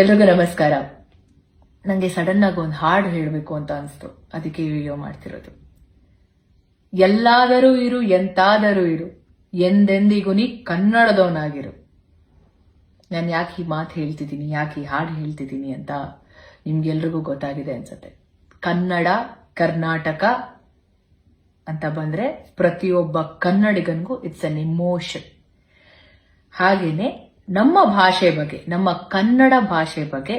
ಎಲ್ರಿಗೂ ನಮಸ್ಕಾರ. ನಂಗೆ ಸಡನ್ ಆಗಿ ಒಂದು ಹಾಡು ಹೇಳಬೇಕು ಅಂತ ಅನಿಸ್ತು, ಅದಕ್ಕೆ ವಿಡಿಯೋ ಮಾಡ್ತಿರೋದು. ಎಲ್ಲಾದರೂ ಇರು ಎಂತಾದರೂ ಇರು, ಎಂದೆಂದಿಗೂ ನೀ ಕನ್ನಡದವನಾಗಿರು. ನಾನು ಯಾಕೆ ಈ ಮಾತು ಹೇಳ್ತಿದ್ದೀನಿ, ಯಾಕೆ ಈ ಹಾಡು ಹೇಳ್ತಿದ್ದೀನಿ ಅಂತ ನಿಮ್ಗೆಲ್ರಿಗೂ ಗೊತ್ತಾಗಿದೆ ಅನ್ಸತ್ತೆ. ಕನ್ನಡ, ಕರ್ನಾಟಕ ಅಂತ ಬಂದ್ರೆ ಪ್ರತಿಯೊಬ್ಬ ಕನ್ನಡಿಗನಿಗೂ ಇಟ್ಸ್ ಅನ್ ಇಮೋಷನ್. ಹಾಗೇನೆ ನಮ್ಮ ಭಾಷೆ ಬಗ್ಗೆ, ನಮ್ಮ ಕನ್ನಡ ಭಾಷೆ ಬಗ್ಗೆ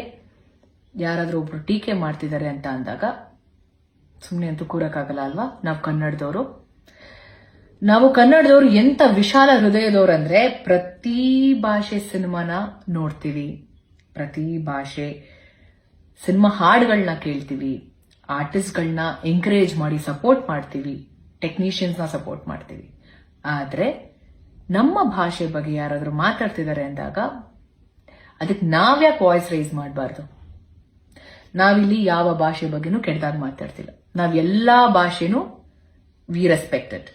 ಯಾರಾದ್ರೂ ಒಬ್ರು ಟೀಕೆ ಮಾಡ್ತಿದ್ದಾರೆ ಅಂತ ಅಂದಾಗ ಸುಮ್ಮನೆ ಅಂತೂ ಕೂರಕ್ಕಾಗಲ್ಲ ಅಲ್ವಾ. ನಾವು ಕನ್ನಡದವರು ಎಂತ ವಿಶಾಲ ಹೃದಯದವ್ರು ಅಂದ್ರೆ, ಪ್ರತಿ ಭಾಷೆ ಸಿನಿಮಾನ ನೋಡ್ತೀವಿ, ಪ್ರತಿ ಭಾಷೆ ಸಿನಿಮಾ ಹಾಡುಗಳನ್ನ ಕೇಳ್ತೀವಿ, ಆರ್ಟಿಸ್ಟ್ಗಳನ್ನ ಎಂಕರೇಜ್ ಮಾಡಿ ಸಪೋರ್ಟ್ ಮಾಡ್ತೀವಿ, ಟೆಕ್ನಿಷಿಯನ್ಸ್ನ ಸಪೋರ್ಟ್ ಮಾಡ್ತೀವಿ. ಆದ್ರೆ ನಮ್ಮ ಭಾಷೆ ಬಗ್ಗೆ ಯಾರಾದ್ರೂ ಮಾತಾಡ್ತಿದ್ದಾರೆ ಅಂದಾಗ ಅದಕ್ಕೆ ನಾವ್ಯಾಕೆ ವಾಯ್ಸ್ ರೈಸ್ ಮಾಡಬಾರ್ದು? ನಾವಿಲ್ಲಿ ಯಾವ ಭಾಷೆ ಬಗ್ಗೆನೂ ಕೆಟ್ಟದಾಗ ಮಾತಾಡ್ತಿಲ್ಲ. ನಾವೆಲ್ಲಾ ಭಾಷೆನೂ ವಿ ರೆಸ್ಪೆಕ್ಟೆಡ್.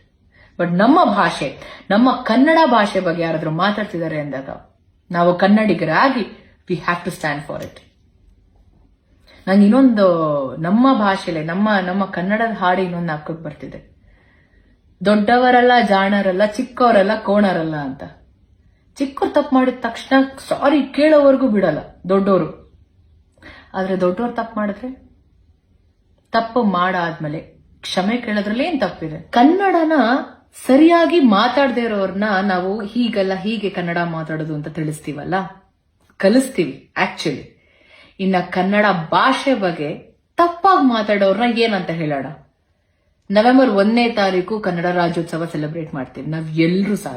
ಬಟ್ ನಮ್ಮ ಭಾಷೆ, ನಮ್ಮ ಕನ್ನಡ ಭಾಷೆ ಬಗ್ಗೆ ಯಾರಾದ್ರೂ ಮಾತಾಡ್ತಿದ್ದಾರೆ ಅಂದಾಗ ನಾವು ಕನ್ನಡಿಗರಾಗಿ we have to stand for it. ನಂಗೆ ಇನ್ನೊಂದು ನಮ್ಮ ಭಾಷೆಲೆ ನಮ್ಮ ಕನ್ನಡದ ಹಾಡು ಇನ್ನೊಂದು ಹಾಕೋಕ್ ಬರ್ತಿದೆ. ದೊಡ್ಡವರಲ್ಲ ಜಾಣರಲ್ಲ, ಚಿಕ್ಕವರಲ್ಲ ಕೋಣರಲ್ಲ ಅಂತ. ಚಿಕ್ಕವ್ರು ತಪ್ಪು ಮಾಡಿದ ತಕ್ಷಣ ಸಾರಿ ಕೇಳೋವರೆಗೂ ಬಿಡಲ್ಲ ದೊಡ್ಡವರು. ಆದ್ರೆ ದೊಡ್ಡವ್ರು ತಪ್ಪು ಮಾಡಿದ್ರೆ, ತಪ್ಪು ಮಾಡಾದ್ಮೇಲೆ ಕ್ಷಮೆ ಕೇಳೋದ್ರಲ್ಲಿ ಏನ್ ತಪ್ಪಿದೆ? ಕನ್ನಡನ ಸರಿಯಾಗಿ ಮಾತಾಡದೇ ಇರೋರ್ನ ನಾವು ಹೀಗಲ್ಲ ಹೀಗೆ ಕನ್ನಡ ಮಾತಾಡೋದು ಅಂತ ತಿಳಿಸ್ತೀವಲ್ಲ, ಕಲಿಸ್ತೀವಿ ಆಕ್ಚುಲಿ. ಇನ್ನ ಕನ್ನಡ ಭಾಷೆ ಬಗ್ಗೆ ತಪ್ಪಾಗಿ ಮಾತಾಡೋರ್ನ ಏನಂತ ಹೇಳೋಣ? ನವೆಂಬರ್ 1ನೇ ತಾರೀಕು ಕನ್ನಡ ರಾಜ್ಯೋತ್ಸವ ಸೆಲೆಬ್ರೇಟ್ ಮಾಡ್ತೀವಿ. ನಾವ್ ಎಲ್ರೂ ಸಹ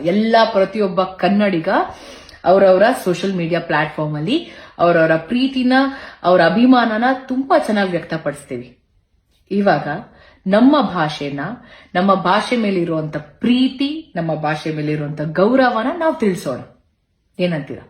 ಪ್ರತಿಯೊಬ್ಬ ಕನ್ನಡಿಗ ಅವರವರ ಸೋಷಿಯಲ್ ಮೀಡಿಯಾ ಪ್ಲಾಟ್ಫಾರ್ಮ್ ಅಲ್ಲಿ ಅವರವರ ಪ್ರೀತಿನ, ಅವರ ಅಭಿಮಾನನ ತುಂಬಾ ಚೆನ್ನಾಗಿ ವ್ಯಕ್ತಪಡಿಸ್ತೀವಿ. ಇವಾಗ ನಮ್ಮ ಭಾಷೆನ, ನಮ್ಮ ಭಾಷೆ ಮೇಲಿರುವಂತ ಪ್ರೀತಿ, ನಮ್ಮ ಭಾಷೆ ಮೇಲಿರುವಂತ ಗೌರವನ ನಾವು ತಿಳಿಸೋಣ. ಏನಂತೀರಾ?